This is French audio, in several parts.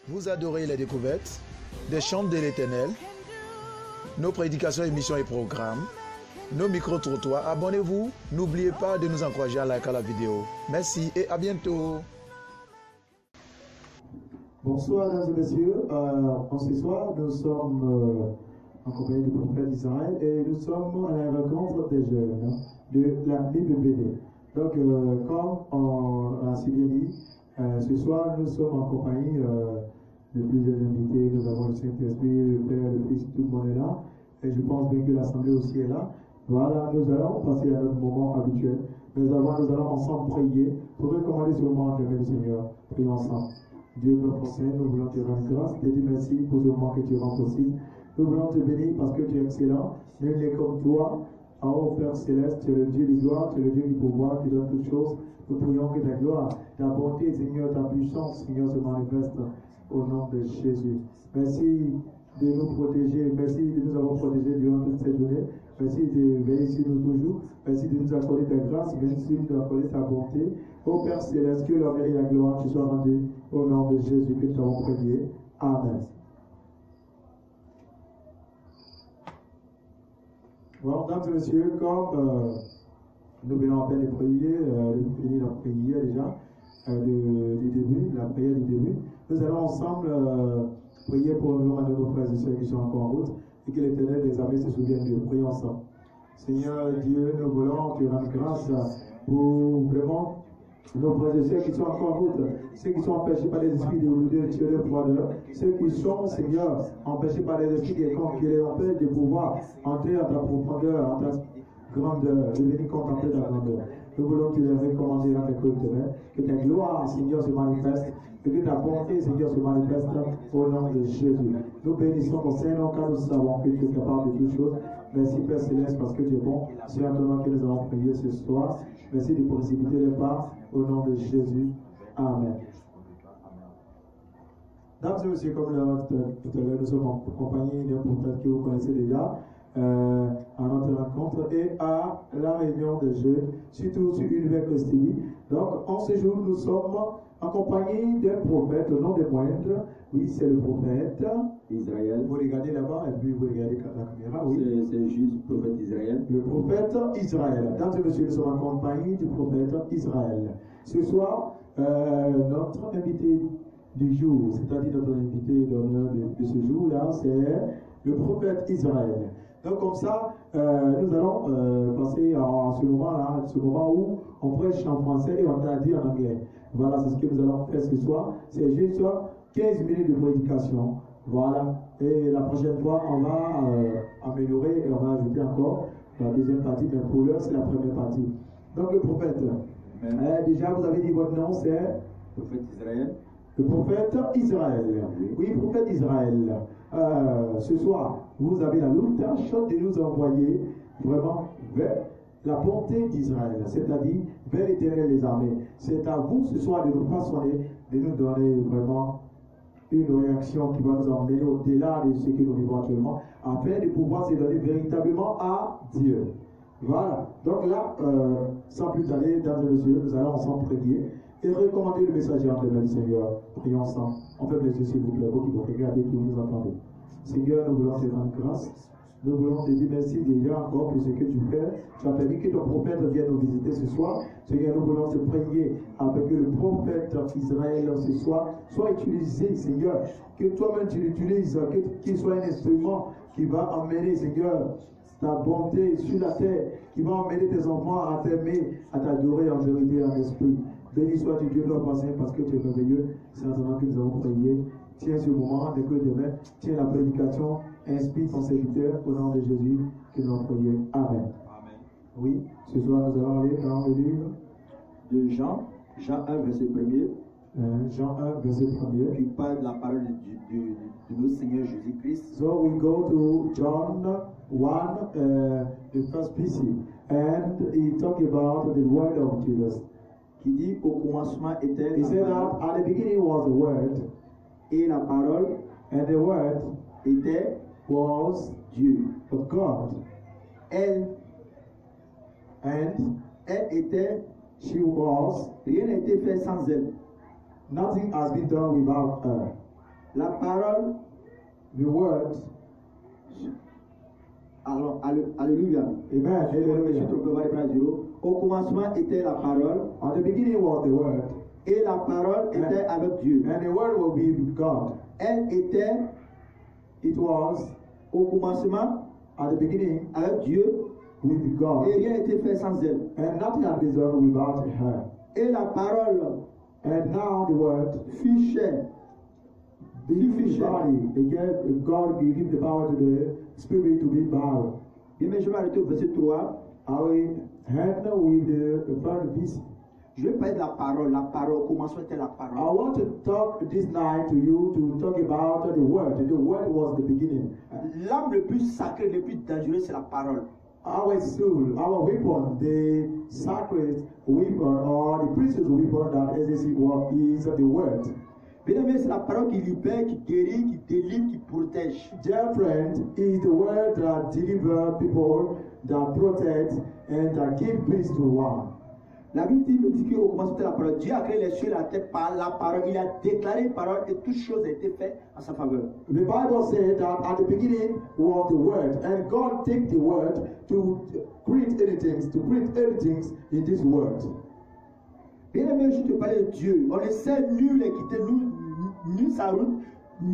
Vous adorez les découvertes, des chants de l'Éternel, nos prédications, émissions et programmes, nos micro-trottoirs. Abonnez-vous. N'oubliez pas de nous encourager à liker la vidéo. Merci et à bientôt. Bonsoir, mesdames et messieurs. Ce soir, nous sommes en compagnie du prophète d'Israël et nous sommes à la rencontre des jeunes de la BBBD. Donc, comme on a si bien dit, ce soir, nous sommes en compagnie de plusieurs invités. Nous avons le Saint-Esprit, le Père, le Fils, tout le monde est là. Et je pense bien que l'Assemblée aussi est là. Voilà, nous allons passer à notre moment habituel. Mais avant, nous allons ensemble prier pour recommander ce moment de le Seigneur. Prions ensemble. Dieu notre Seigneur, nous voulons te rendre grâce, te dire merci pour ce moment que tu rends possible. Nous voulons te bénir parce que tu es excellent. Nul n'est comme toi. Ô Père Céleste, tu es le Dieu du gloire, tu es le Dieu du pouvoir, qui donne toutes choses. Nous prions que ta gloire, ta bonté, Seigneur, ta puissance, Seigneur, se manifeste au nom de Jésus. Merci de nous protéger. Merci de nous avoir protégés durant toute cette journée. Merci de veiller sur nous toujours. Merci de nous accorder ta grâce. Merci de nous accorder ta bonté. Ô Père Céleste, que l'honneur et la gloire te soient rendus au nom de Jésus que nous avons prié. Amen. Bon, mesdames et messieurs, comme nous venons à peine de prier, de finir la prière déjà, du début, la prière du début, nous allons ensemble prier pour le nom de nos frères et sœurs qui sont encore en route et que l'Éternel des armées se souvienne de prier ensemble. Seigneur Dieu, nous voulons te rendre grâce pour vraiment nos frères et sœurs qui sont encore en route, ceux qui sont empêchés par les esprits de tuer de froideur, ceux qui sont, Seigneur, empêchés par les esprits qui les empêchent de pouvoir entrer à ta profondeur, à ta grandeur, de venir contempler ta grandeur. Nous voulons te les recommander dans tes côtés, que ta gloire, Seigneur, se manifeste, et que ta bonté, Seigneur, se manifeste au nom de Jésus. Nous bénissons ton Seigneur car nous savons que tu es capable de toutes choses. Merci Père Céleste parce que tu es bon. C'est en ton nom que nous avons prié ce soir. Merci de précipiter les pas au nom de Jésus. Amen. Mesdames et messieurs, comme tout à l'heure, nous sommes en compagnie d'un prophète que vous connaissez déjà, à notre rencontre et à la réunion des jeunes, surtout sur Univers TV. Donc, en ce jour, nous sommes en compagnie d'un prophète, au nom des moindres. Oui, c'est le prophète Israël. Vous regardez là-bas et puis vous regardez la caméra. Oui. C'est juste le prophète Israël. Le prophète Israël. Mesdames et messieurs, nous sommes en compagnie du prophète Israël. Ce soir, notre invité du jour, c'est-à-dire notre invité d'honneur de ce jour-là, c'est le prophète Israël. Donc comme ça, nous allons passer à ce moment-là, ce moment où on prêche en français et on traduit en anglais. Voilà, c'est ce que nous allons faire ce soir. C'est juste 15 minutes de prédication. Voilà. Et la prochaine fois, on va améliorer et on va ajouter encore la deuxième partie. Mais pour l'heure, c'est la première partie. Donc le prophète. Déjà, vous avez dit votre nom, c'est Le prophète Israël. le prophète Israël. Oui, prophète Israël. Ce soir, vous avez la lourde tâche de nous envoyer vraiment vers la bonté d'Israël, c'est-à-dire vers l'Éternel des armées. C'est à vous ce soir de nous façonner, de nous donner vraiment une réaction qui va nous emmener au-delà de ce que nous vivons actuellement, afin de pouvoir se donner véritablement à Dieu. Voilà. Donc là, sans plus tarder, mesdames et messieurs, nous allons ensemble prier et recommander le messager entre les mains du Seigneur. Prions ensemble. On fait plaisir, s'il vous plaît, vous qui vous regardez, qui vous entendez. Seigneur, nous voulons te rendre grâce. Nous voulons te dire merci déjà encore pour ce que tu fais. Tu as permis que ton prophète vienne nous visiter ce soir. Seigneur, nous voulons te prier avec le prophète Israël ce soir. Sois utilisé, Seigneur. Que toi-même tu l'utilises, qu'il soit un instrument qui va emmener, Seigneur, ta bonté sur la terre, qui va emmener tes enfants à t'aimer, à t'adorer en vérité et en esprit. Béni sois-tu Dieu notre Seigneur parce que tu es merveilleux. C'est maintenant que nous avons prié. Tiens ce moment, d'écouter demain. Tiens la prédication. Inspire ton serviteur au nom de Jésus que nous avons prié. Amen. Amen. Oui, ce soir nous allons aller dans le livre De Jean 1, verset 1er. Jean 1, verset 1er. Qui parle de la parole de notre Seigneur Jésus-Christ. So we go to John 1, the first PC, and he talk about the word of Jesus. Qui dit au commencement était He la said parole, that at the beginning was the word, et la parole and the word était was Dieu. of God, Elle and était, she was, rien n'a été fait sans elle. nothing has been done without her. La parole, the word. alors, alléluia. Amen. Hallelujah. Au commencement était la parole. At the beginning was the word. Et la parole était avec Dieu. And the word will be with God. Elle était, It was au commencement, at the beginning avec Dieu. with God. Et rien n'était fait sans elle. And nothing had been done without her. Et la parole And now the word fut chair. being his body. Again, God gave the power to the spirit to be bound. Bien, mais je vais arrêter au verset 3. I will handle with the third piece. Je vais parler de la parole. La parole, au commencement était la I parole. want to talk this night to you to talk about the word. The word was the beginning. L'âme le plus sacré, le plus dangereux, c'est la parole. Our soul, our weapon, the sacred weapon or the precious weapon that exists is the word. Bien aimé, c'est la parole qui libère, qui guérit, qui délivre, qui protège. Dear friend, is the word that delivers people, that protects, and that gives peace to one. La Bible dit, nous dit qu'au commencement c'était la parole. Dieu a créé les cieux et la terre par la parole. Il a déclaré une parole et toute chose a été faite en sa faveur. The Bible said that at the beginning was the word, and God take the word to create anything in this world. Bien aimé, je te parlais de Dieu. On ne sait nul est quitté, nul sa route,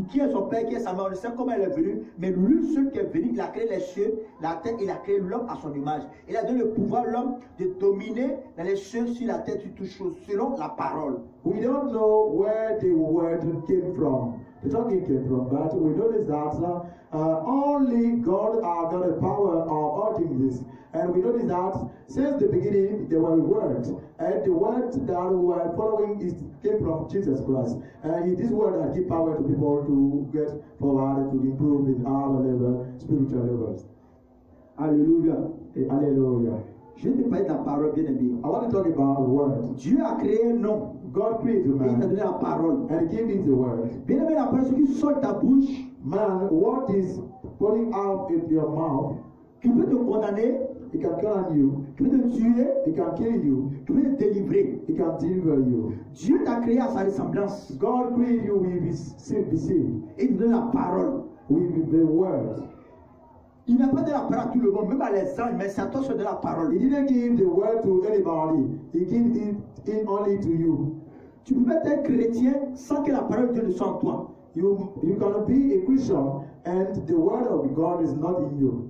qui est son père, qui est sa mère. On ne sait comment elle est venue, mais lui seul qui est venu, il a créé les cieux, la terre, il a créé l'homme à son image. Il a donné le pouvoir à l'homme de dominer dans les cieux, sur la terre, sur toutes choses, selon la parole. We don't know where the word came from, the talking came from, but we notice that only God has got the power of all things. And we notice that since the beginning there were words, and the word that we are following came from Jesus Christ. And it is word that gives power to people to get forward, to improve in our level, spiritual levels. Alléluia. Hallelujah. Je te parle de la parole, bien aimé. I want to talk about the word. Dieu a créé un homme. God created Et il a man donné la parole. and he gave it the word. Bien aimé, la parole, ce qui sort de ta bouche, Man, what is putting out in your mouth, qui peut te condamner, it can kill you, qui peut te tuer, it can kill you, qui peut te délivrer. it can deliver you. Dieu t'a créé à sa ressemblance. God created you with his seed, Et il te donne la parole. with the word. Il n'a pas donné la parole à tout le monde, même à les anges, mais c'est à toi de donner la parole. He didn't give the word to anybody, he gave it in only to you. Tu peux être un chrétien sans que la parole de Dieu ne soit en toi. You cannot be a Christian and the word of God is not in you.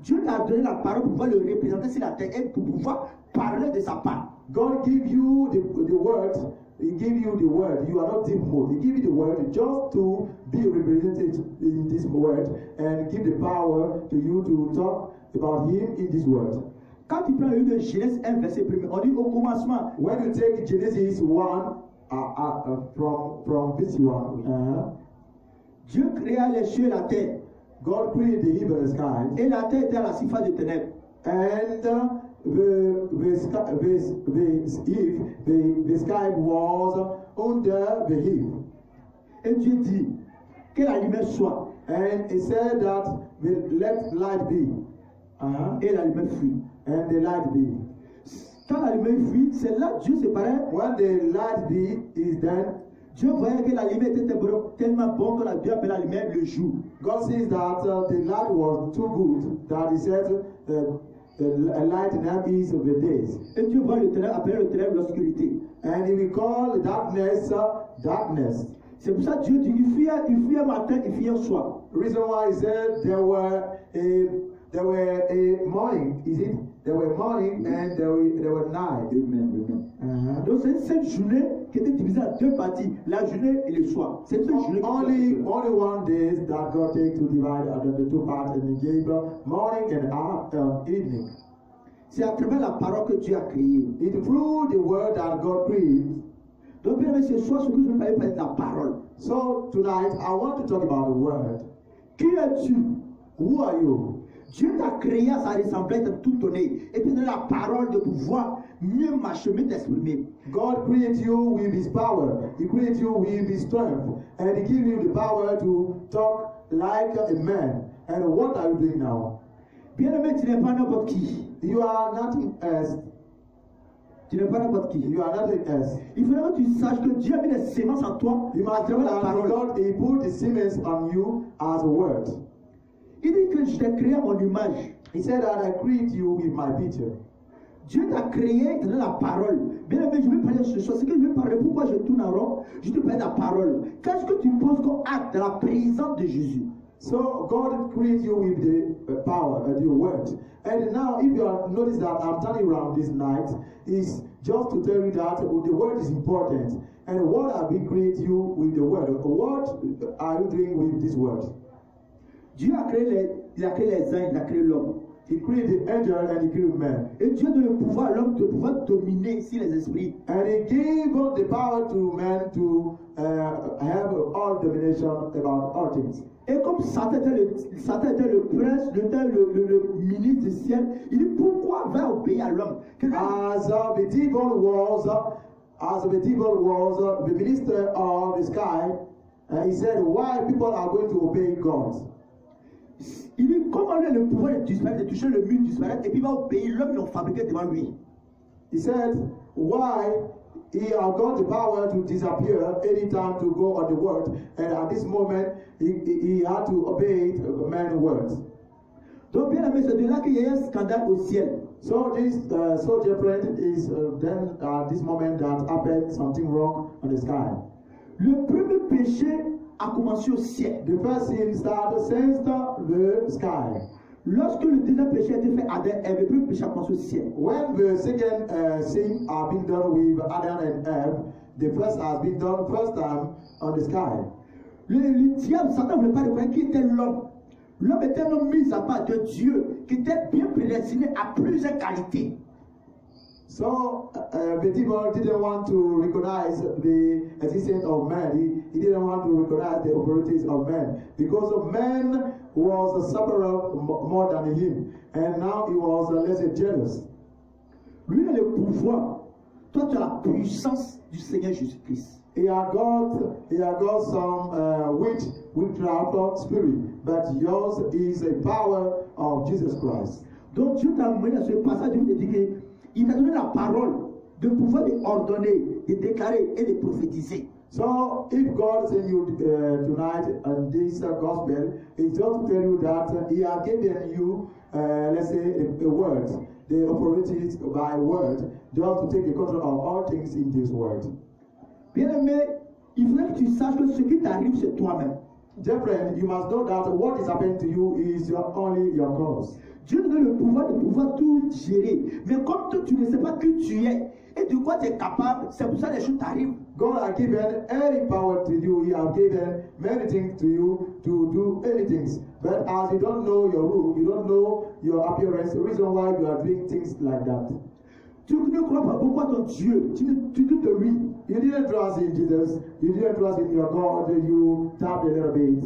Dieu t'a donné la parole pour pouvoir le représenter sur la terre et pour pouvoir parler de sa part. God give you the word. He give you the word. You are not deep mode. He give you the word just to be represented in this word and give the power to you to talk about him in this word. Quand tu prends le livre de Genèse 1, verset 1, on dit au commencement. When you take Genesis 1 from this one, Dieu créa les cieux et la terre. God created the heaven and sky. Et la terre était à la surface des ténèbres. And the sky was under the heap. Et Dieu dit que la lumière soit. And he said that let light be. Et la lumière fut. And the light be. Quand la lumière fut, c'est là que Dieu séparait. When the light be is then, Dieu voyait que la lumière était tellement bonne que Dieu appelait la lumière le jour. God sees that the light was too good that he said a light now is of the days. Et Dieu voit le ténèbre, appeler le ténèbre l'obscurité. And he will call darkness darkness. C'est pour ça que Dieu dit il fit un matin, il fit un soir. The reason why he said there were a morning, is it? There were morning and there were night. Amen. Donc c'est cette journée qui était divisée en deux parties, la journée et le soir. C'est cette journée. Only one day that God takes to divide the two parts, and he gave morning and evening. C'est à travers la parole que Dieu a créé. It through the word that God created. Donc bien aimé, ce soir, ce que je veux parler de la parole. So tonight I want to talk about the word. Qui es-tu? Who are you? Dieu t'a créé à sa ressemblance de tout donné et puis donné la parole de pouvoir mieux marcher, mieux t'exprimer. God created you with his power. He created you with his strength. And he gave you the power to talk like a man. And what are you doing now? Bien aimé, tu n'es pas n'importe qui. You are nothing else. Tu n'es pas n'importe qui. You are not like us. Il faudra que tu saches que Dieu a mis des semences en toi. You must know that God He put the seeds on you as a word. Il dit que je t'ai créé à mon image. He said that I create you with my picture. Dieu t'a créé dans la parole. Bien aimé, je vais parler de ce chose. C'est que je vais parler. Pourquoi je tourne en rond? Je te parle de la parole. Qu'est-ce que tu penses qu'on acte dans la présence de Jésus? So God created you with the power of your word. And now, if you have noticed that I'm turning around this night, is just to tell you that the word is important. And what have we created you with the word? What are you doing with this word? Dieu a créé il a créé les anges, il a créé l'homme. He created the angel and he created man. Et Dieu donne le pouvoir à l'homme de pouvoir dominer ici les esprits. And he gave the power to man to have all domination about all things. Et comme Satan était le prince, le ministre du ciel, il dit pourquoi va obéir à l'homme? As the devil was the minister of the sky, he said, why people are going to obey God? Il dit comment lui a le pouvoir de disparaître, de toucher le mur, disparaître, et puis il va obéir l'homme qu'ils ont fabriqué devant lui. He said, why he has got the power to disappear anytime to go on the word, and at this moment he had to obey man's words. Donc bien aimé, c'est de là qu'il y a un scandale au ciel. So this soldier friend is then at this moment that happened something wrong on the sky. Le premier péché a commencé au ciel. The first sin started since the sky. Lorsque le deuxième péché a été fait à Adam et Ève, le premier péché a commencé au ciel. When the second sin has been done with Adam and Eve, the first has been done first time on the sky. Le diable, Satan ne voulait pas reconnaître qui était l'homme. L'homme était un homme mis à part de Dieu, qui était bien prédestiné à plusieurs qualités. So the devil didn't want to recognize the existence of man. He didn't want to recognize the authorities of man because of man was a sufferer more than him, and now he was less jealous. Lui a le pouvoir. Toi, tu as la puissance du Seigneur Jésus-Christ. He had got some witchcraft spirit, but yours is a power of Jesus Christ. Donc Dieu t'a amené à ce passage de dire il t'a donné la parole de pouvoir de ordonner, de déclarer et de prophétiser. So if God sent you tonight on this gospel, it's just to tell you that He has given you, let's say, a word, the authorities by word, just to take the control of all things in this word. Bien aimé, il faudrait que tu saches que ce qui t'arrive c'est toi-même. Dear friend, you must know that what is happening to you is only your cause. Dieu te donne le pouvoir de pouvoir tout gérer. Mais comme toi, tu ne sais pas qui tu es et de quoi tu es capable, c'est pour ça que les choses t'arrivent. God has given any power to you. He has given many things to you to do anything. But as you don't know your rule, you don't know your appearance, the reason why you are doing things like that. Tu ne crois pas beaucoup à ton Dieu. Tu doutes de lui. You didn't trust in Jesus. You didn't trust in your God. You tapped a little bit.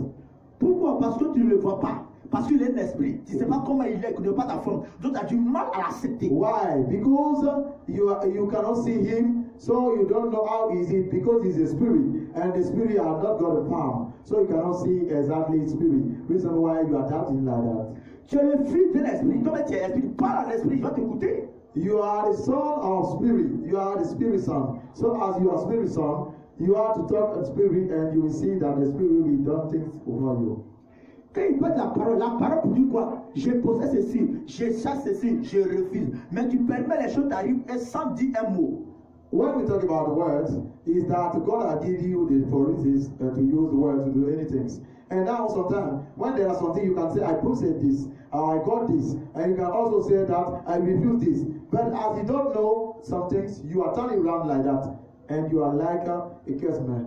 Pourquoi? Parce que tu ne le vois pas. Parce qu'il est un esprit. Tu ne sais pas comment il est, tu n'as pas ta forme. Donc tu as du mal à l'accepter. Why? Because you cannot see him, so you don't know how is it. Because he's a spirit, and the spirit has not got a form, so you cannot see exactly his spirit. Reason why you are doubting like that. Tu es le fils d'un esprit. Toi, tu es esprit. Parle à l'esprit, il va t'écouter. You are the son of spirit. You are the spirit son. So as you are spirit son, you have to talk to spirit, and you will see that the spirit will do things for you. Quand il parle de la parole pour dire quoi? Je possède ceci, je chasse ceci, je refuse. Mais tu permets les choses d'arriver et sans dire un mot. When we talk about words, is that God has given you the authorities to use the word to do anything. And now sometimes, when there is something you can say, I possess this, or I got this, and you can also say that I refuse this. But as you don't know some things, you are turning around like that, and you are like a cursed man.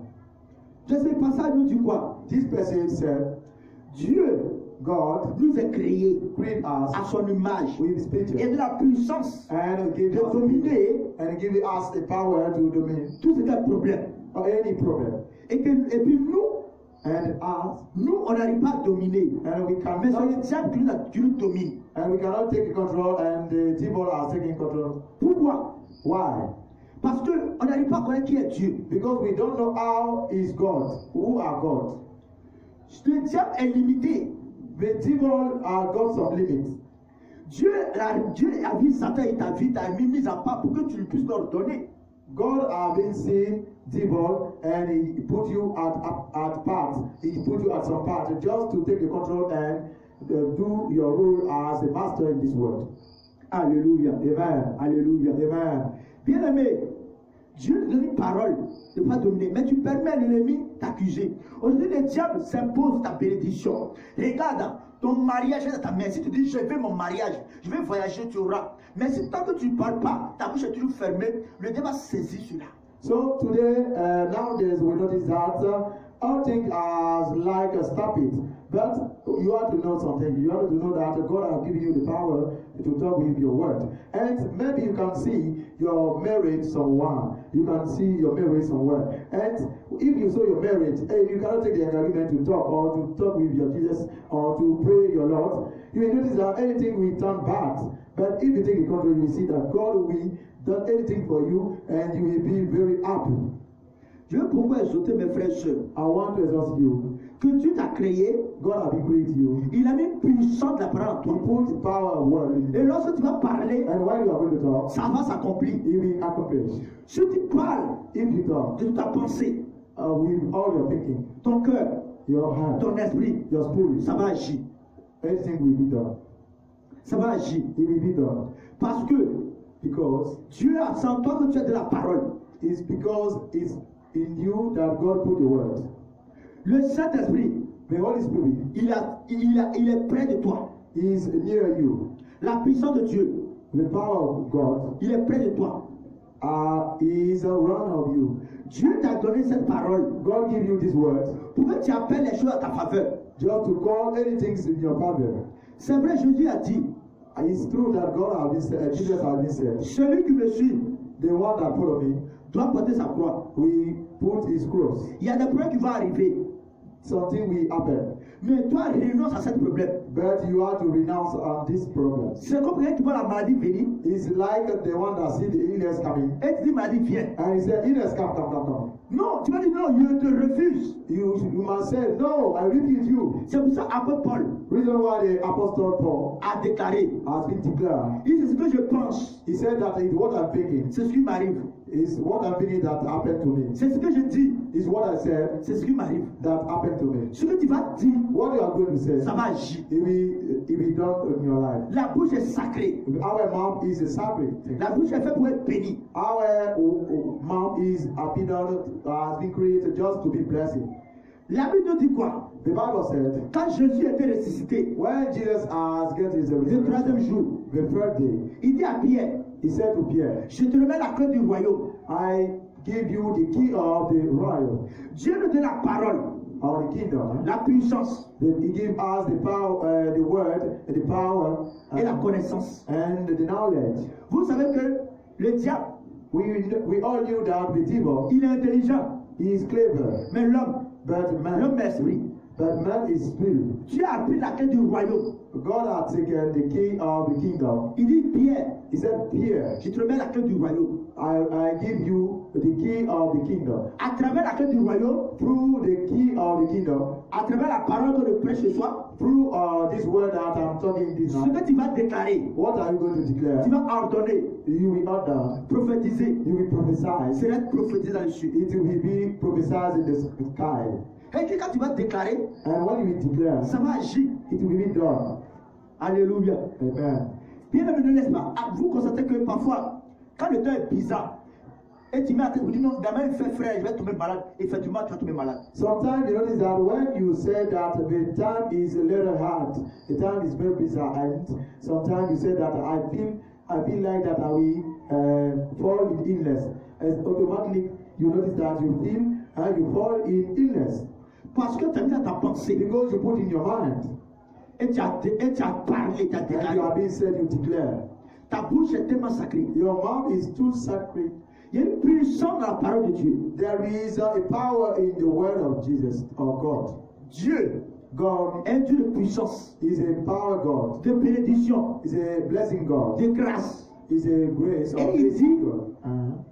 Je sais pas ça nous dit quoi? This person said, Dieu, God, nous a créés us à son image with his picture, et de la puissance and give de us dominer and give us the power to domine tout ce qui est problème. or any problem. Et puis nous, And us, on n'arrive pas à dominer. and we Mais c'est le cannot, diable qui nous domine. and we cannot take control, and the devil are taking control. Pourquoi? Why? Parce qu'on n'arrive pas à connaître qui est Dieu. Because we don't know how is God, who are God. Le diable est limité. The devil has got some limits. Dieu a vu Satan et ta vie, t'a mis à part pour que tu lui puisses leur donner. God has been seeing devil and he put you at part. He put you at some part just to take the control and do your role as a master in this world. Alléluia. Amen. Alléluia. Amen. Bien-aimé, Dieu te donne une parole de ne pas dominer, mais tu permets à l'ennemi t'accuser. Aujourd'hui, le diable s'impose ta bénédiction. Regarde, ton mariage est dans ta main. Si tu dis, je veux mon mariage, je vais voyager, tu auras. Mais si tant que tu ne parles pas, ta bouche est toujours fermée, le diable va saisir cela. So today, nowadays, we notice that all things are like stop it. But you have to know something. You have to know that God has given you the power to talk with your word. And maybe you can see you're married someone. You can see you're married somewhere. And if you saw you're married, and you cannot take the agreement to talk or to talk with your Jesus or to pray your Lord, you will notice that anything will turn bad. But if you take the control, you will see that God will do anything for you and you will be very happy. Je veux pourquoi exhorter mes frères et sœurs. I want to exhort you. Que Dieu t'a créé, God has been created you. il a mis puissance de la parole en He toi. put the power of word in Et you. lorsque tu vas parler, And when you are going to talk, ça va s'accomplir. it will accomplish. Si tu parles If you talk de ta pensée, with all your thinking, ton cœur, your heart, ton esprit, your spirit, ça va agir. everything will be done. Ça va agir. It will be done. Parce que Because Dieu a senti toi que tu as de la parole. it's because it's in you that God put the word. Le Saint-Esprit, The Holy Spirit il est près de toi. is near you. La puissance de Dieu, The power of God il est près de toi. is around of you. Dieu t'a donné cette parole God give you this word pour que tu appelles les choses à ta faveur. just to call anything in your favor. C'est vrai, Jésus a dit, And it's true that God has been said, Jesus has been said, celui qui me suit the one that follow me doit porter sa croix. will put his cross. Il y a des problèmes qui vont arriver. Something will happen. Mais toi, renonce à ce problème. But you have to renounce on this problem. C'est comme quelqu'un qui voit la maladie venir It's like the one that see the illness coming. et tu dis, maladie, viens. And he said, illness come. Non, tu vas dire non, je te refuse. You must say, no, I refuse you. C'est pour ça, après Paul Reason why the Apostle Paul a déclaré, has been declared. il dit, c'est ce que je pense, He said that it's what I'm thinking. c'est ce qui m'arrive. It's what I'm thinking that happened to me. C'est ce que je dis, It's what I said c'est ce qui m'arrive. that happened to me. Ce que tu vas dire, What you are going to say, ça va agir. it will done in your life. La bouche est sacrée. Our mouth is a sacred thing. La bouche est faite pour être bénie. Our mouth has been created just to be blessing. La Bible nous dit quoi? The Bible said, Quand Jésus était ressuscité, when Jesus has get his le troisième resurrection, jour, the third day, il dit à Pierre, he said to Pierre, je te remets la clé du royaume. I give you the key of the royal Dieu nous donne la parole, or the kingdom. la puissance He give us the power, the word, the power, et la connaissance. and the knowledge. Vous savez que le diable, We all knew that the devil il est intelligent, is clever, mais l'homme but esprit. man is spirit. Dieu a pris la clé du royaume. God had taken the key of the kingdom. Il dit, Pierre, He said, Pierre, je te remets la clé du royaume. I give you the key of the kingdom. À travers la clé du royaume, Through the key of the kingdom, à travers la parole que je prêche ce soir, through this word that I'm talking this ce now, que tu vas déclarer, what are you going to tu declare? vas ordonner, You will order, prophétiser, you will prophesy. c'est être prophétisé dans le ciel. It will be prophesied in the sky. Et que quand tu vas déclarer, And when you declare, ça va agir. it will be done. Alléluia. Amen. Bien aimé, n'est-ce pas? Vous constatez que parfois, quand le temps est bizarre, et tu mets à tête, vous dites non, demain il fait frais, je vais tomber malade. Effectivement, tu vas tomber malade. Sometimes you notice that when you say that the time is a little hard, the time is very bizarre, and sometimes you say that I feel like that I will fall in illness. And automatically you notice that you feel you fall in illness Parce que tu as mis à ta pensée, because you put in your mind et tu as parlé, tu as and you déclaré. have been said you declare. Ta bouche est tellement sacrée. Your mouth is too sacred. Il y a une puissance dans la parole de Dieu. There is a power in the word of Jesus or God. Dieu God est un Dieu de puissance, is a power God. de bénédiction, Is a blessing God. de grâce. Is a grace Et of il dit, God.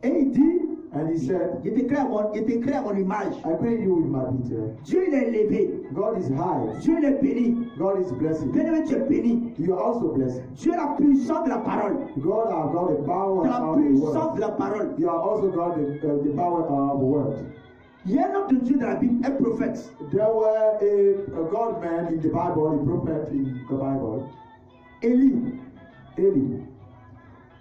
et il dit, And he said, il était créé à mon image. I created you with my picture. Dieu il est élevé. God is high. Dieu il est béni. God is blessed. Bien-aimé, tu es béni. You are also blessed. Dieu est la puissance de la parole. God has got the power La of the puissance word. de la parole. You have also got the power of the word. Il y a un homme de Dieu dans la Bible, un prophète. There were a God man in the Bible, a prophet in the Bible. Élie. Eli.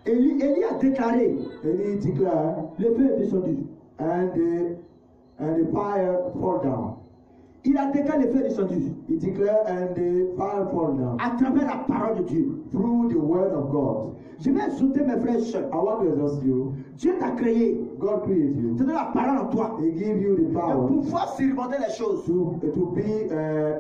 Élie a déclaré, Eli declared, le feu est descendu. and the fire fall down. Il a déclaré le feu est descendu. He declared, and the fire fall down. À travers la parole de Dieu. Through the word of God. Je vais exhorter mes frères et sœurs. I want to exhaust you. Dieu t'a créé. God created you. Tu donnes la parole en toi. He gave you the De power pouvoir surmonter les choses. to be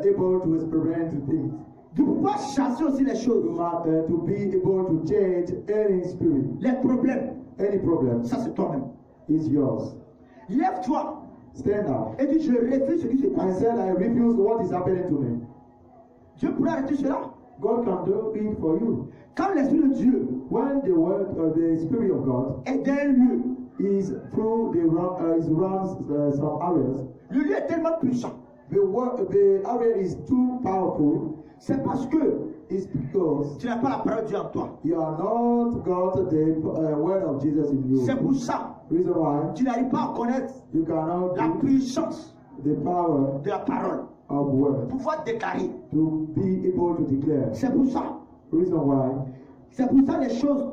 able to experiment things. De pouvoir chasser aussi les choses. To be able to change any spirit. Les problèmes. Any problem Ça c'est toi-même. is yours. Lève-toi. Stand up. Et dis je refuse ce qui se I passe. said, I refuse what is happening to me. Dieu pourrait arrêter cela. God can do it for you. Quand l'Esprit de Dieu When the word of the Spirit of God est dans un lieu, is through is around some areas, le lieu est tellement puissant. the area is too powerful. C'est parce que It's because tu n'as pas la parole de Dieu en toi. you are not got the word of Jesus in you. C'est pour ça Reason why tu n'arrives pas à connaître you cannot la do puissance the power de la parole. of word Pouvoir déclarer. to be able to declare. C'est pour ça. Reason why C'est pour ça les choses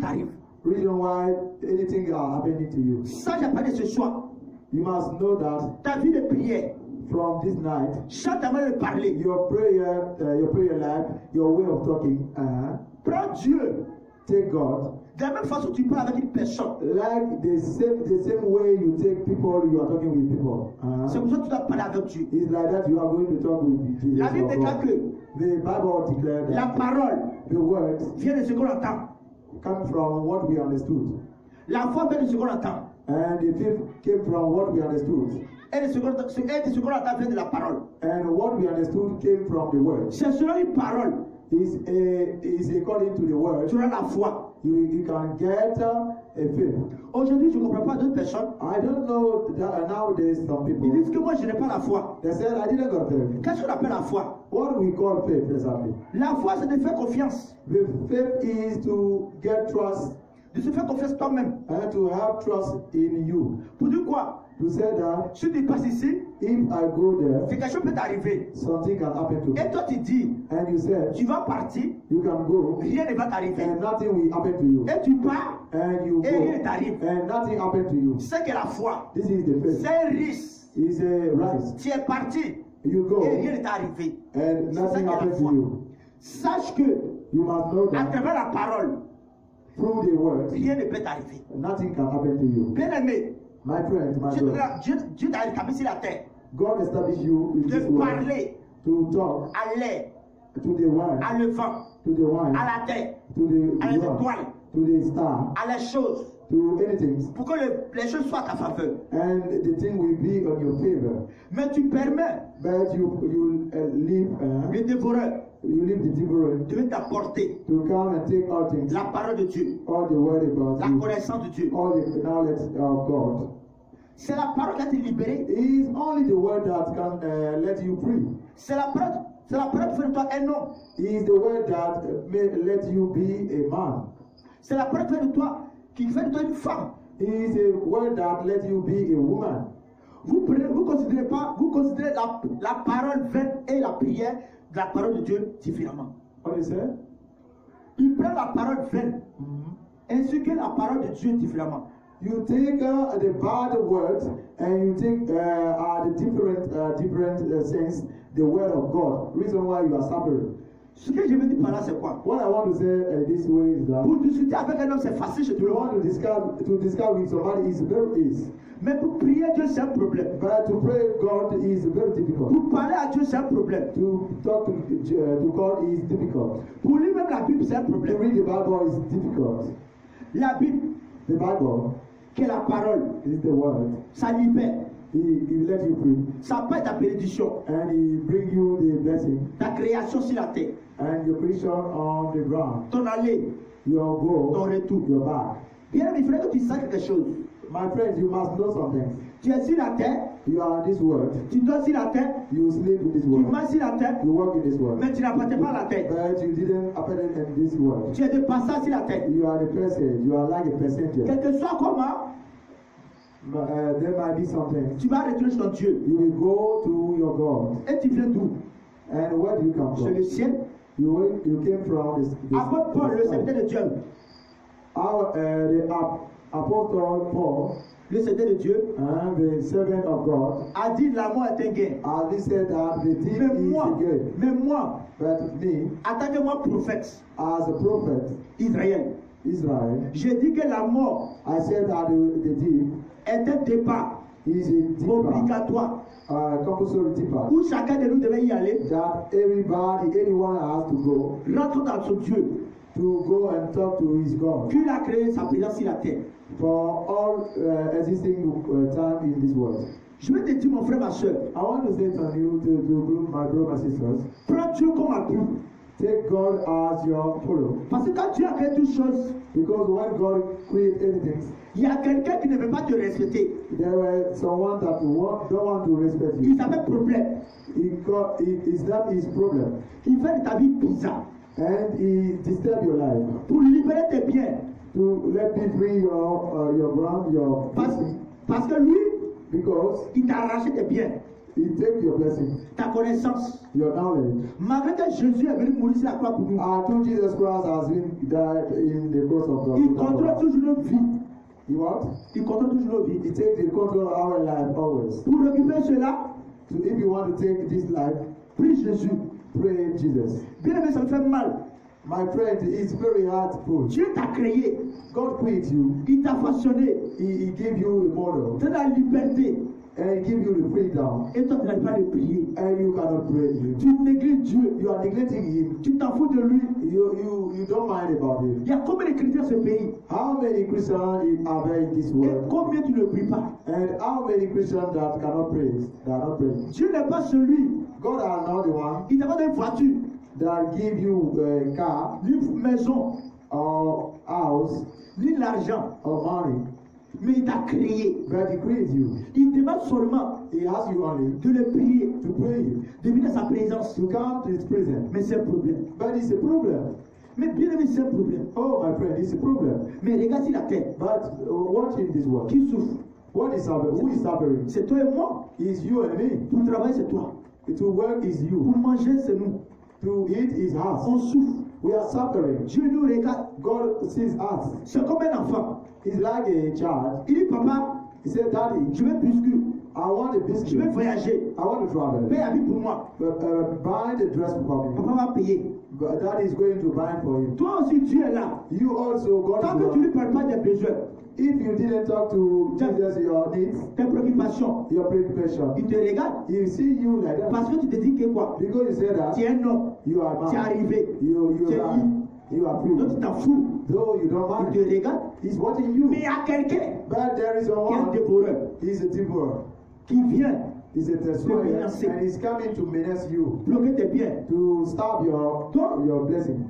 t'arrivent. reason why anything are happening to you. Ça, j'ai parlé ce soir. You must know that Ta vie de prière, from this night, chante avant de parler. your prayer life, your way of talking, Prends Dieu. take God De la même façon que tu parles avec une personne. like the same way you take people, you are talking with people. C'est pour ça que tu dois parler avec Dieu. It's like that you are going to talk with Jesus. La Bible or déclare God. que The Bible declared la that parole the words vient de ce qu'on entend. come from what we understood, La foi vient de ce qu'on entend. and the faith came from what we understood, Et de ce qu'on entend vient de la parole. and what we understood came from the word. C'est selon une parole. Is according to the word. Tu auras la foi. You can get a faith. Aujourd'hui, je ne comprends pas d'autres personnes. I don't know that nowadays some Ils people disent que moi, je n'ai pas la foi. they said I didn't got faith. Qu'est-ce qu'on appelle la foi? What do we call faith exactly? La foi, c'est de faire confiance. The faith is to get trust De se faire confiance toi-même. and to have trust in you. Pour dire quoi? To say that Si tu passes ici, if I go there, c'est quelque chose peut t'arriver. something can happen to me. Et toi, tu dis, And you said tu vas partir, you can go rien ne va t'arriver. and nothing will happen to you. Et tu pars, And you et rien ne go t'arrive. and nothing happen to you. C'est que la foi, This is the faith. c'est un risque. It's a rise. Tu es parti, You go et rien ne t'est arrivé. and C'est ça nothing que la happens foi. to you. Sache que, You must know à that travers la parole, through the word, rien ne peut t'arriver. nothing can happen to you. Bien aimé, My friend, my brother, Dieu t'a établi sur la terre God established you in this de world parler to talk à l'air, to the wine, à le vent, to the wine, à la terre, to the à les rock, étoiles, to the star, à les choses, to anything, pour que les choses soient à ta faveur. and the thing will be on your favor. Mais tu permets But you leave le dévoreur the devourer de venir t'apporter to come and take all things, la parole de Dieu, all the word about la you, connaissance de Dieu. all the knowledge of God. C'est la parole qui a été libérée. It is only the word that can let you free. C'est la parole qui fait de toi un homme. It is the word that may let you be a man. C'est la parole qui fait de toi une femme. It is a word that let you be a woman. Vous considérez la parole vaine et la prière de la parole de Dieu différemment. What is it? Il prend la parole vaine ainsi que la parole de Dieu différemment. You take the bad words and you take the different sense, the word of God. Reason why you are suffering. Ce que je veux dire par là, c'est quoi? What I want to say this way is that Pour discuter avec un homme, c'est facile, je te you le want vois. to discuss with somebody is very easy, Mais pour prier Dieu, c'est un problème. but to pray God is very difficult. Pour parler à Dieu, c'est un problème. To talk to God is difficult. Pour lire même la Bible, c'est un To problème. read the Bible is difficult. La Bible, The Bible qui est la parole, is the word. ça libère. He let you free, Ça peut être ta bénédiction, and He bring you the blessing ta création sur la terre, and your creation on the ground. ton aller, Your ton go, retour. your back. Bien, il faudrait que tu saches quelque chose. My friend, you must know something. Tu es sur la terre, You are in this world. tu dors sur la terre, You sleep in this tu world. marches sur la terre, You work in this world. mais tu n'appartiens pas à la terre. But you didn't happen in this world. Tu es de passage sur la terre. You are the person. You are like a passenger. Quel que soit comment, There might be something. tu vas retourner sur ton Dieu. You will go to your God. Et tu viens d'où? And where do you come C'est le from? ciel. You came from this. Apôtre Paul, le serviteur de Dieu. The Apostle Paul, Le serviteur de Dieu the servant of God, a dit l'amour est un gain. as he said that the thief Mais is moi, a gain. mais moi, But me, en tant que moi prophète as a prophet, Israël, Israel, j'ai dit que la mort I said that the thief est un départ is a deeper, obligatoire compulsory deeper, où chacun de nous devait y aller. that anyone has to go Rentre dans son Dieu, and talk to his God qu'il a créé sa présence sur la terre. for all existing time in this world. Je vais te dire, mon frère, ma soeur, I want to say to you, to my brothers and sisters, prends Dieu comme appui. take God as your follow. Parce que quand Dieu a créé toutes choses, Because when God creates anything, il y a quelqu'un qui ne veut pas te respecter. there were someone that don't want to respect Il you. s'appelle problème. Is that his problem? Il fait de ta vie bizarre. And he disturb your life Pour libérer tes biens. to let me free your ground, your Parce que lui, because il t'a arraché tes biens, he take your blessing, ta connaissance. your knowledge. Malgré que Jésus est venu mourir sur la croix pour nous, Until Jesus Christ has been died in the cross of God. il contrôle toujours nos vies. He what? Il contrôle toujours nos He vies. takes the control of our life always. Pour récupérer cela, So if you want to take this life, prie Jésus. pray Jesus. Bien aimé, ça me fait mal. My friend, it's very hurtful. Dieu t'a créé, God created you. il t'a façonné, He gave you a model. de la liberté. And he gave you the freedom. Et toi, tu n'arrives pas à le prier. And you cannot pray him. Tu négliges Dieu. You are neglecting him. Tu t'en fous de lui. You don't mind about him. Il y a combien de chrétiens dans ce pays? How many Christians are there in this Et world? combien tu ne pries pas? And how many Christians that cannot pray? That are not praying. Dieu n'est pas celui. God are not the one Il n'a pas de voiture, that give you a car ni maison, or house ni l'argent. or money, Mais il t'a créé. but he creates you. Il demande seulement He asks you only de le prier, to pray him, de venir à sa présence. to come to his presence. Mais c'est un problème. But it's a problem. Mais bien aimé, c'est un problème. Oh, my friend, it's a problem. Mais regarde sur la terre. But what in this world? Qui souffre? What is suffering? Who is suffering? C'est toi et moi. Is you and me. Pour travailler, c'est toi. To work is you. Pour manger, c'est nous. To eat is us. On souffre. We are suffering. Dieu nous regarde. God sees us. C'est comme un enfant. He's like a child. Il dit, papa, He said, Daddy, je veux biscuit. I want a Je biscuit. veux voyager. I want to travel. Paye habit pour moi. Buy the dress for me. Papa va payer. But Daddy is going to buy for him. Toi aussi, Dieu est là. You also, God Tant is que tu ne one. lui parles pas des besoins, If you didn't talk to Jesus, your needs, tes préoccupations, your preoccupation, il te regarde. he see you like that. Parce que tu te dis que quoi? Because you say that, Tu es un homme. you are Tu es man. arrivé. You Tu es are, libre. you are free. Donc tu t'en fous. Though you don't Il te mind, regarde. he's watching you. Mais il y a quelqu'un But there is a qui est un one, dévoreur he's a devourer. qui vient He's a destroyer, menacer. and he's coming to menace you, bloquer tes biens. to stop your blessing.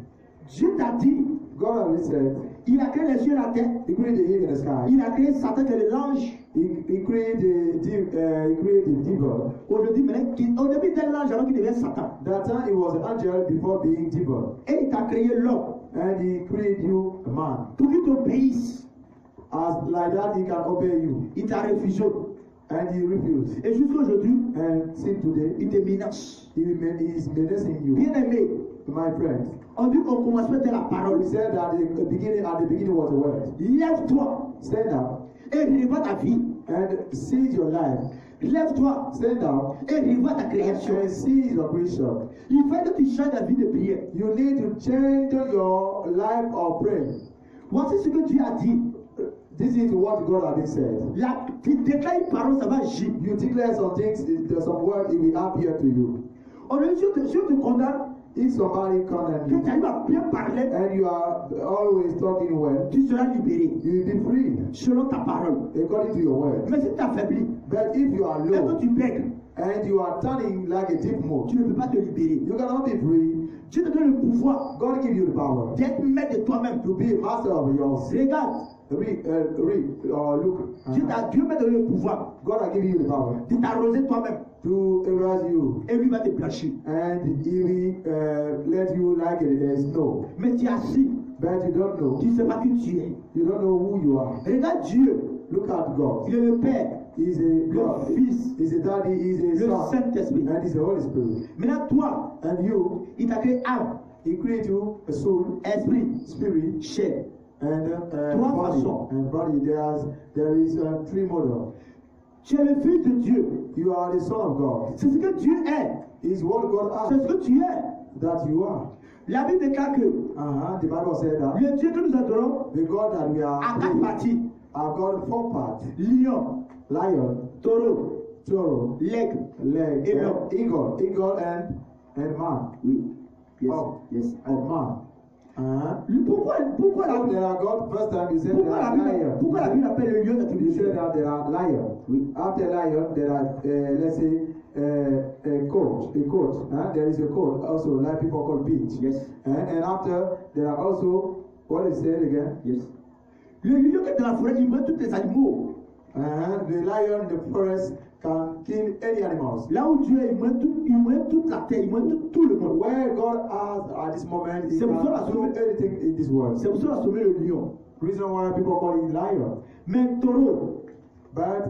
Dieu t'a dit, God already said, il a créé les cieux et la terre. he created the heaven and the sky. Il a créé Satan qui est l'ange. He created the devil. Aujourd'hui, maintenant, au début, il était l'ange alors qu'il devient Satan. That time he was an angel before being devil. Et il t'a créé l'homme And he created you a man. pour qu'il t'obéisse. As like that he can obey you. Il t'a refusé. And he refused. Et jusqu'à aujourd'hui, And since today, il te menace. he is menacing you. Bien aimé, My friends, on dit qu'au commencement de la parole. we said that at the beginning was the word. Lève-toi Stand up et revois ta vie. and seize your life. Lève-toi Stand up et revois ta création. and seize your creation. Il faut que tu changes ta vie de prière. You need to change your life of prayer. Voici ce que Dieu a dit. This is what God has said. Tu déclares une parole, ça va agir. You declare some things, there's some word, it will appear to you. Aujourd'hui, si on te condamne, If somebody condemns que you tu arrives à bien parler, and you are always talking well, tu seras libéré you will be free selon ta parole. according to your word. Mais si tu affaiblis But if you are et que low tu beignes, and you are turning like a deep mode, tu ne peux pas te libérer. you cannot be free. Dieu te donne le pouvoir God give you the power d'être maître de toi-même. to be a master of yours. Regarde, Look. Dieu m'a donné le pouvoir God has given you the power de t'arroser toi-même. to erase you, Et lui va te blanchir. and He will let you like a snow. Mais tu es assis. But you don't know. Tu ne sais pas qui tu es. You don't know who you are. Regarde Dieu. Look at God. Il est le Père, He's a le God. Fils, He's a daddy. He's a le son. Saint-Esprit. And He's the Holy Spirit. Maintenant, toi, And you, il t'a créé âme, He created you a soul, esprit, spirit, chair. and Trois body. façons. And body. There is three models. Tu es le Fils de Dieu. You are the Son of God. C'est ce que Dieu est. Is what God C'est has ce que tu es. that you are. La Bible déclare que The Bible said that le Dieu que nous adorons the God that we a are 4 parties. have got 4 parts: Lion, lion, taureau, taureau, l'aigle. leg, Eagle. eagle, and man. Oui. Yes. Oh, Yes. and man. Pourquoi So there are God. First time you said there are lion. pourquoi la Bible appelle le lion You d'Afrique? said that there are lion. Oui. After lion, there are let's say a coat. A coat. There is a coat also, like people call beach. Yes. And after there are also what is said again? Yes. Le lion qui est dans la forêt, il mange tous les animaux. The lion in the forest can kill any animals. Là où Dieu est, il mange toute la terre, il mange tout le monde. Where God has at this moment, He C'est pour ça can la do anything in this world. C'est pour ça qu'on a sauvé le lion. Reason why people call it lion. Mais taureau, But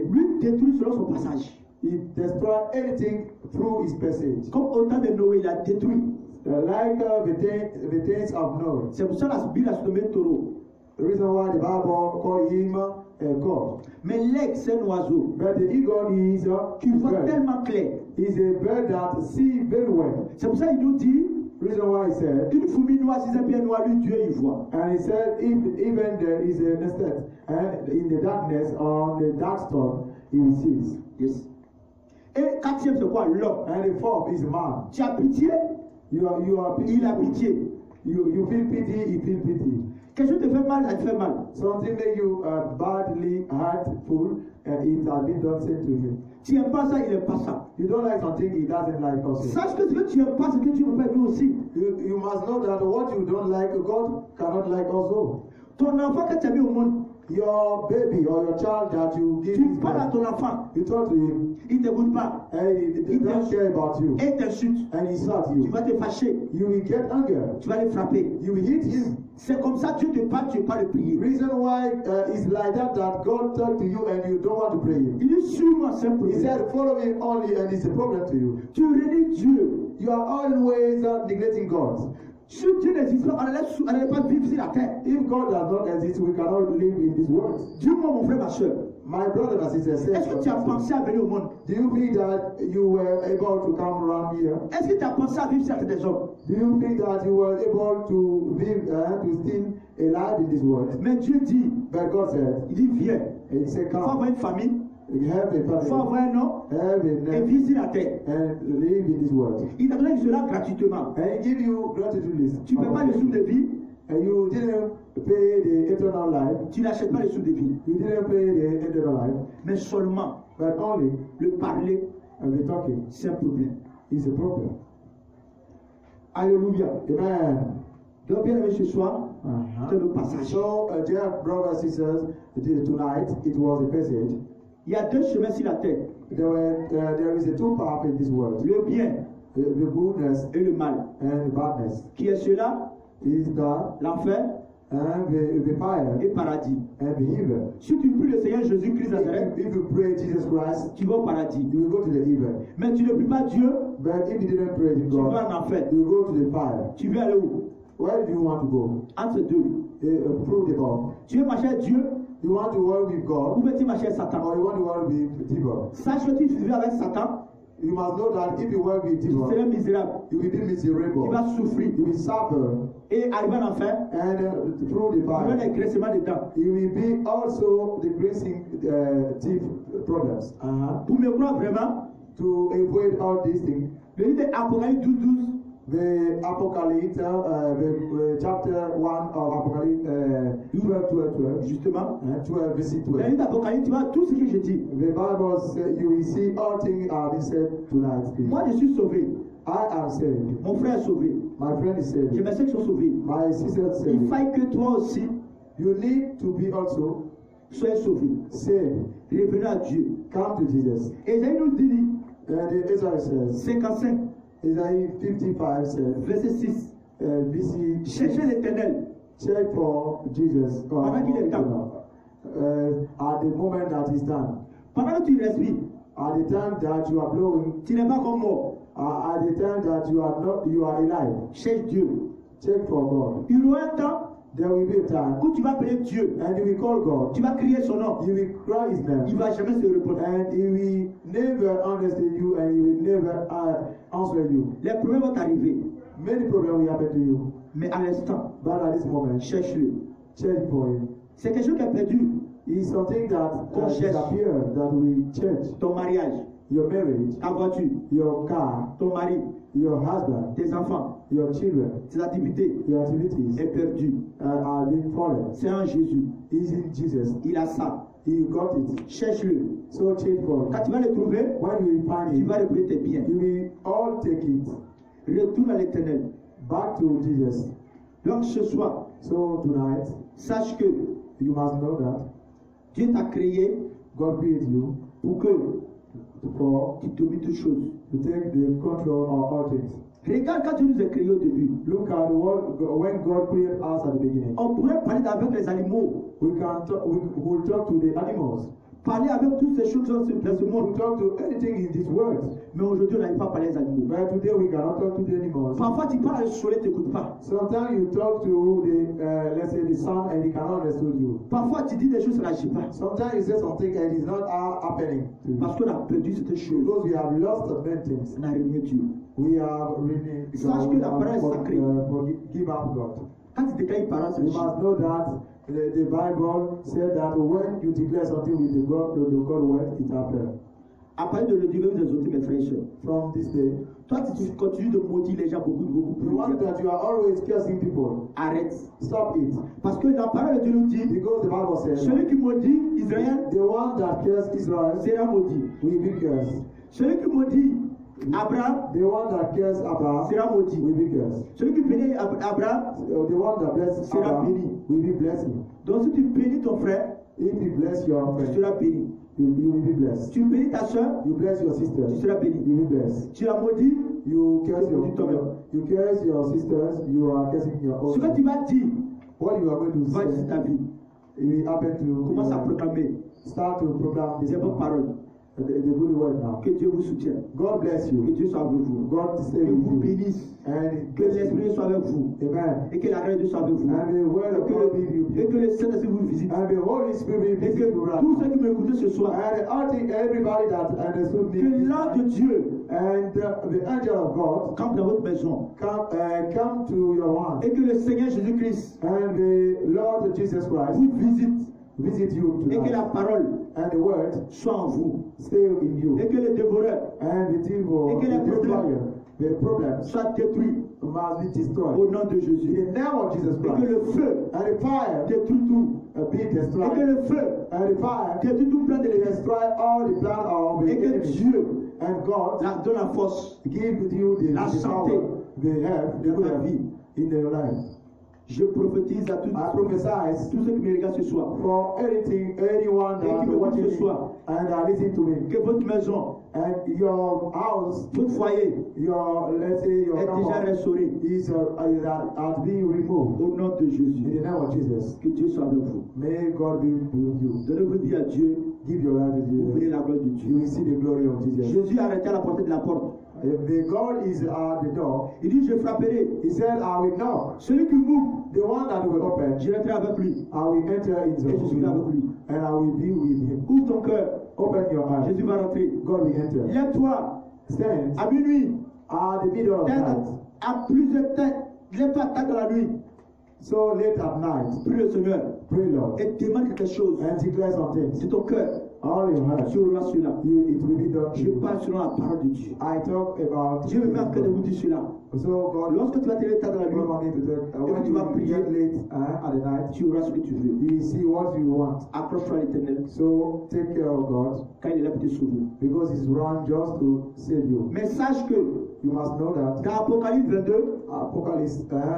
lui détruit selon son passage. he destroy anything through his passage. Comme au temps de Noé, il a détruit. Like the things of Noah. C'est pour ça que la Bible a surnommé taureau. The reason why the Bible call him a God. Mais l'aigle, c'est un oiseau But the eagle is qui voit bird. tellement clair. Is a bird that see very well. C'est pour ça qu'il nous dit, Reason why he said, une fourmi noire, si c'est bien noir, lui, Dieu, il voit. and he said, even there is a mistake, and in the darkness, on the dark storm, he sees. Yes. Et quatrième, c'est quoi? L'homme. And the fourth is man. Tu as pitié, You are il a pitié. You feel pity, he feel pity. Quelque chose te fait mal, elle te fait mal. Something make you badly hurtful, and it has been done same to him. Tu n'aimes pas ça, il n'aime pas ça. You don't like something, he doesn't like also. Sache que ce que tu n'aimes pas, c'est que tu ne peux pas aimer aussi. You must know that what you don't like, God cannot like also. Ton enfant que tu as mis au monde, Your baby or your child that you give tu his parles à birth, ton enfant, you talk to him, il ne t'écoute pas, and he doesn't care about you, et il t'insulte. and he insult Tu you. vas te fâcher, You will get anger. tu vas le frapper. You will hit him. C'est comme ça que Dieu te parle, tu n'es pas le prier. Reason why it's like that God talk to you and you don't want to pray him. Il dit, suis-moi, c'est un He problème. said, follow me only, and it's a problem to you. Tu réduis Dieu. You are always neglecting God. Si Dieu n'existe pas, on n'allait pas vivre sur la terre. If God does not exist, we cannot live in this world. Dis-moi, mon frère, ma soeur, My brother and sister said, est-ce que tu as pensé à venir au monde? do you think that you were able to come around here? Est-ce que tu as pensé à vivre sur la terre des hommes? Do you think that you were able to live, to still alive in this world? Mais Dieu dit, But God said, il dit, viens. he said, Il faut come, avoir une famille, have a il faut family, avoir un nom, have et a name, vivre sur la terre. and live in this world. Il t'a donné cela gratuitement. And he give you gratitude list. Tu ne paies pas les sous de vie, And you didn't pay the eternal life. tu n'achètes pas les sous de vie. You didn't pay the eternal life. Mais seulement, But only le parler, the talking c'est un problème. is a problem. Alléluia. Amen. Donc, bien aimé, ce soir, c'est le passage. So, dear brothers and sisters, tonight it was a passage. Il y a deux chemins sur la terre, There is a two path in this world: le bien the goodness et le mal. and the badness. Qui est cela? Is that L'enfer and the fire et paradis. and the evil. Si tu pries le Seigneur Jésus-Christ Nazareth, If you pray Jesus Christ, tu vas au paradis. you will go to the evil. Mais tu ne pries pas Dieu, But if you didn't pray to tu vas God, en enfer. you go to the fire. Tu veux aller où? Where do you want to go? Entre deux. Through the bomb. Tu veux marcher avec Dieu You want to work with ou God, veux-tu marcher avec Satan? or you want to work with devil? Sache que tu vis avec Satan, You must know that if you work with tu devil, seras misérable. you will be Tu miserable. vas souffrir. You will suffer, Et arriver en enfer, and through the tu auras fire, des graissements dedans. you will be also decreasing teeth problems. Pour me croire vraiment, To avoid all these things, le livre d'Apocalypse 12, the Apocalypse, the chapter 1 of Apocalypse 12, justement, 12, verse le 12. livre d'Apocalypse, tu vois tout ce que je dis. The Bible says you will see all things are been said tonight. Moi, je suis sauvé. I am saved. Mon frère est sauvé. My friend is Je saved. me sais qu'ils sont sauvés. My sister is Il saved. faille que toi aussi, You need to be also soyez sauvés. saved. Revenez à Dieu. Come to Jesus. Ésaïe nous dit, The Israel says, 55, Isaiah 55 says, verset 6, BC, cherchez l'Éternel. check for Jesus Pendant qu'il est temps. At the moment that he's done. Pendant que tu respires, At the time that you are blowing, tu n'es pas comme mort. at the time that you are alive, Cherche Dieu. check for God. Il y aura un temps There will be a time, où tu vas appeler Dieu. and you will call God. Tu vas crier son nom. You will cry His Il name, ne va jamais se répondre. and He will never understand you, and He will never answer you. Les problèmes vont t'arriver. Many problems will happen to you, Mais à l'instant, but at this moment, cherche-le. check for Him. C'est quelque chose qui est perdu. It's something that Conscience. disappears, that we change. Ton mariage, Your marriage, ta voiture, your car, ton mari, your husband, tes enfants, your children, tes activités your activities est perdu. are being fallen. C'est en Jésus. Is in Jesus. Il a ça. He got it. Cherche-le. So check for Quand it. tu vas le trouver, When you will find tu it, vas retrouver tes biens. you will all take it Retourne à l'Éternel. back to Jesus. Donc ce soir, So tonight, sache que you must know that Dieu t'a créé God created you pour que for tu domines toutes choses. to take the control of all things. Regarde quand Dieu nous a créés au début. Look at when God created us at the beginning. On pourrait parler avec les animaux, We can talk, we will talk to the animals. parler avec toutes ces choses qui sont dans ce We monde. talk to anything in this world. Mais aujourd'hui, on n'arrive pas à parler des animaux. But today we cannot talk to the animals. Parfois, tu parles, le soleil ne t'écoute pas. Sometimes you talk to the let's say the sun and he cannot understand you. Parfois, tu dis des choses, ça n'agit pas. Sometimes you say something and it's not happening to you. Parce qu'on a perdu certaines choses. Because we have lost certain things. On a renié Dieu. We have really Sache que la parole est sacrée. give up God. Quand tu déclares une parole, c'est You Dieu. must know that the Bible said that when you declare something with the God word, it happens. À partir de Dieu, vous exhorter mes frères et sœurs. From this day, Toi, tu continues de maudire les gens beaucoup the one plus. that you are always cursing people, Arrête. stop it. Parce que la parole de Dieu nous dit, Because the Bible says, celui qui maudit Israël the one that cursed Israel sera maudit. will be cursed. Celui qui maudit Abraham The one that cursed Abraham sera maudit. will be cursed. Celui qui bénit Abraham, The one that blessed sera béni. Abraham will be blessed. donc si tu bénis ton frère, If you bless your tu friend, seras béni. you will be blessed. Tu bénis ta soeur, You bless your tu sisters, seras béni. you will be blessed. Tu as maudit, You curse You will be you curse your sisters, you are cursing your ce que own. tu vas dire What you are going to va dire say, ta vie. it will happen to Commence à proclamer start to proclaim des bonnes paroles. the good word now. Que Dieu vous soutienne. God bless Que you. Dieu soit avec vous. God stay Que vous with you. bénisse. And Que l'Esprit soit avec vous. Amen. Et que la grâce de Dieu soit avec vous. And the word of God be with Et you. que le Saint-Esprit vous visite. And the Holy Spirit be Et with que you right tous now. ceux qui m'écoutent ce soir, And I think everybody that understood que me l'ange de Dieu and the angel of God campe dans votre maison. come to your one. Et que le Seigneur Jésus-Christ And the Lord Jesus Christ vous visite. visit you Et que la tonight. parole And the word soit en vous. stay in you. Et que le dévoreur And the devil, Et que les the destroyer, the problems soit détruit must be destroyed. au nom de In Jésus. the name of Jesus Et que Christ. le feu And the fire détruit tout. be Et que destroyed. le feu And the fire détruit tout plan de l'ennemi. destroy all the plan of the Et que enemy. Dieu And God leur donne la force. give you La the santé power they have de ta vie. in their life. Je prophétise à tous I prophesy ceux qui me regardent ce soir for anyone Et qui that me is watching écoute ce me soir. and are listening to me. que votre maison, And your house, votre foyer your let's say your est déjà compound restauré has been removed au nom de in Jésus. the name of Jesus. Que Dieu soit avec vous. May God be with you. Donnez votre vie à Dieu. Give your life to Vous verrez Jesus. la gloire de You Dieu. will see the glory of Jesus. Jésus a arrêté à la portée de la porte. If the God is at the door, Il dit, je frapperai. He said, I will knock. Celui qui m'ouvre, The one that will open, je rentrerai avec lui. I will enter Et je into serai avec lui. and I will be with him. Ouvre ton cœur. Open your eyes. Jésus va rentrer. God will enter. Lève-toi Stand à minuit. at the middle of Tête night. à plusieurs têtes. Lève-toi tard dans la nuit. So late at night, Prie le Seigneur. pray Lord Et demande quelque chose and declare some de things. ton cœur. All your heart, Tu auras cela. it will be done to Je you. parle selon la parole de Dieu. I talk about Dieu me met en train de vous dire cela. so God Lorsque tu vas te lever tard dans la nuit, God want me to tell when tu vas you prier. get late at the night, tu auras ce que tu veux. you will see what you want. Accroche-toi à l'Éternel So take care of God quand il est là pour te sauver. because He's run just to save you. Mais sache que You must know that dans Apocalypse 22,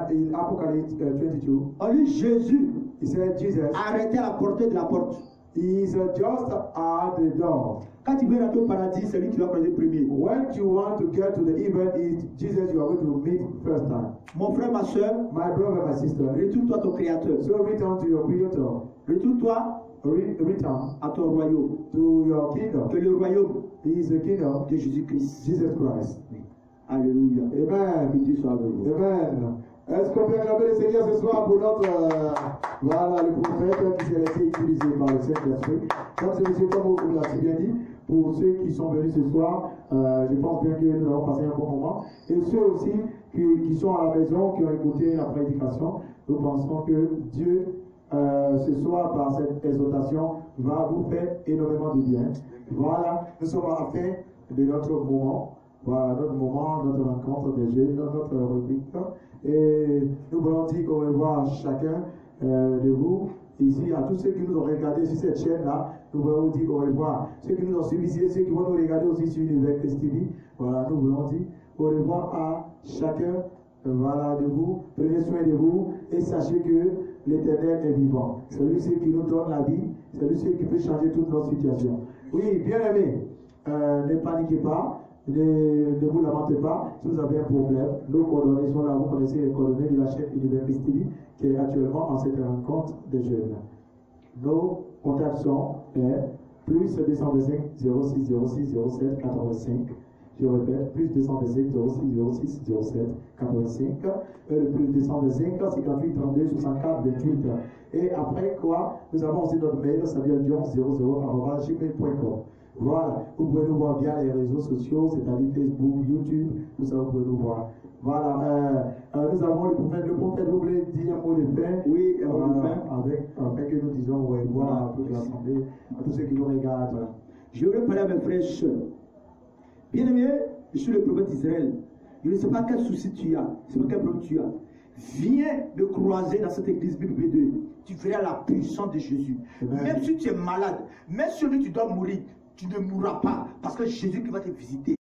in Apocalypse 22, on lit Jésus He said, Jesus arrêtez à la portée de la porte. is just at the door. Quand tu veux rentrer au paradis, c'est lui qui va croiser premier. When you want to get to the event, it's Jesus you are going to meet first time. Mon frère, ma soeur, My brother, my sister, retourne-toi à ton créateur. so return to your creator. Retourne-toi Return à ton royaume. to your kingdom. Que le royaume He is the kingdom, de Jésus-Christ. Jesus Christ. Alléluia. Amen. Que Dieu soit loué. Amen. Est-ce qu'on peut acclamer le Seigneur ce soir pour notre voilà, le prophète qui s'est laissé utiliser par le Saint-Esprit. Donc, c'est monsieur, comme vous l'avez bien dit, pour ceux qui sont venus ce soir, je pense bien que nous avons passé un bon moment. Et ceux aussi qui sont à la maison, qui ont écouté la prédication, nous pensons que Dieu, ce soir, par cette exhortation, va vous faire énormément de bien. Voilà, nous sommes à la fin de notre moment. Voilà, notre moment, notre rencontre des jeunes, notre rubrique. Et nous voulons dire au revoir à chacun de vous, ici, à tous ceux qui nous ont regardés sur cette chaîne-là. Nous voulons vous dire au revoir. Ceux qui nous ont suivis, ceux qui vont nous regarder aussi sur Universe TV. Voilà, nous voulons dire au revoir à chacun voilà, de vous. Prenez soin de vous et sachez que l'Éternel est vivant. C'est lui qui nous donne la vie. C'est lui qui peut changer toute notre situation. Oui, bien aimé, ne paniquez pas. Ne vous lamentez pas si vous avez un problème. Nos coordonnées sont là. Vous connaissez les coordonnées de la chaîne Universe TV qui est actuellement en cette rencontre des jeunes. Nos contacts sont plus 225 06 06 07 85. Je répète, plus 225 06 06 07 85. Et le plus 225 58 32 64 28. Et après quoi, nous avons aussi notre mail, samueldion00@gmail.com. Voilà, vous pouvez nous voir via les réseaux sociaux, c'est-à-dire Facebook, YouTube, tout ça, vous pouvez nous voir. Voilà, nous avons le prophète, vous voulez dire un mot de fin? Oui, un mot de fin. Afin que nous disions au revoir à toute l'assemblée, à tous ceux qui nous regardent. Je voudrais parler à mes frères et sœurs. Bien aimé, je suis le prophète d'Israël. Je ne sais pas quel souci tu as, je ne sais pas quel problème tu as. Viens me croiser dans cette église Bible 2. Tu verras la puissance de Jésus. Amen. Même si tu es malade, même si tu dois mourir, tu ne mourras pas parce que Jésus qui va te visiter.